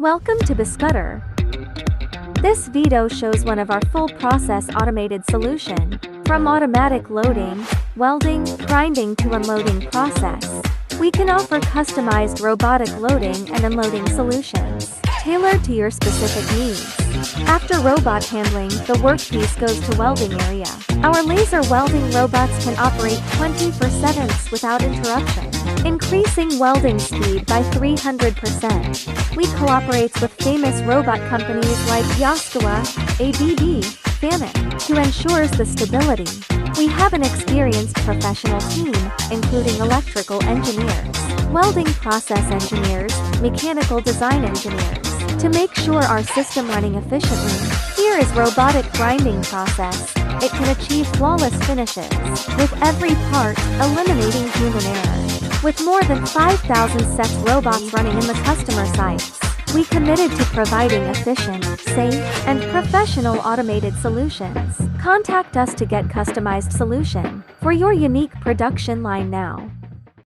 Welcome to Bescutter. This video shows one of our full process automated solution. From automatic loading, welding, grinding to unloading process. We can offer customized robotic loading and unloading solutions, tailored to your specific needs. After robot handling, the workpiece goes to welding area. Our laser welding robots can operate 24/7 without interruption, increasing welding speed by 300%. We cooperate with famous robot companies like 𝚕𝚎𝚗𝚗𝚗𝚗𝚗 to ensure the stability. We have an experienced professional team, including electrical engineers, welding process engineers, mechanical design engineers, to make sure our system running efficiently. Here is robotic grinding process. It can achieve flawless finishes, with every part eliminating human error. With more than 5,000 sets robots running in the customer sites, we committed to providing efficient, safe, and professional automated solutions. Contact us to get customized solution for your unique production line now.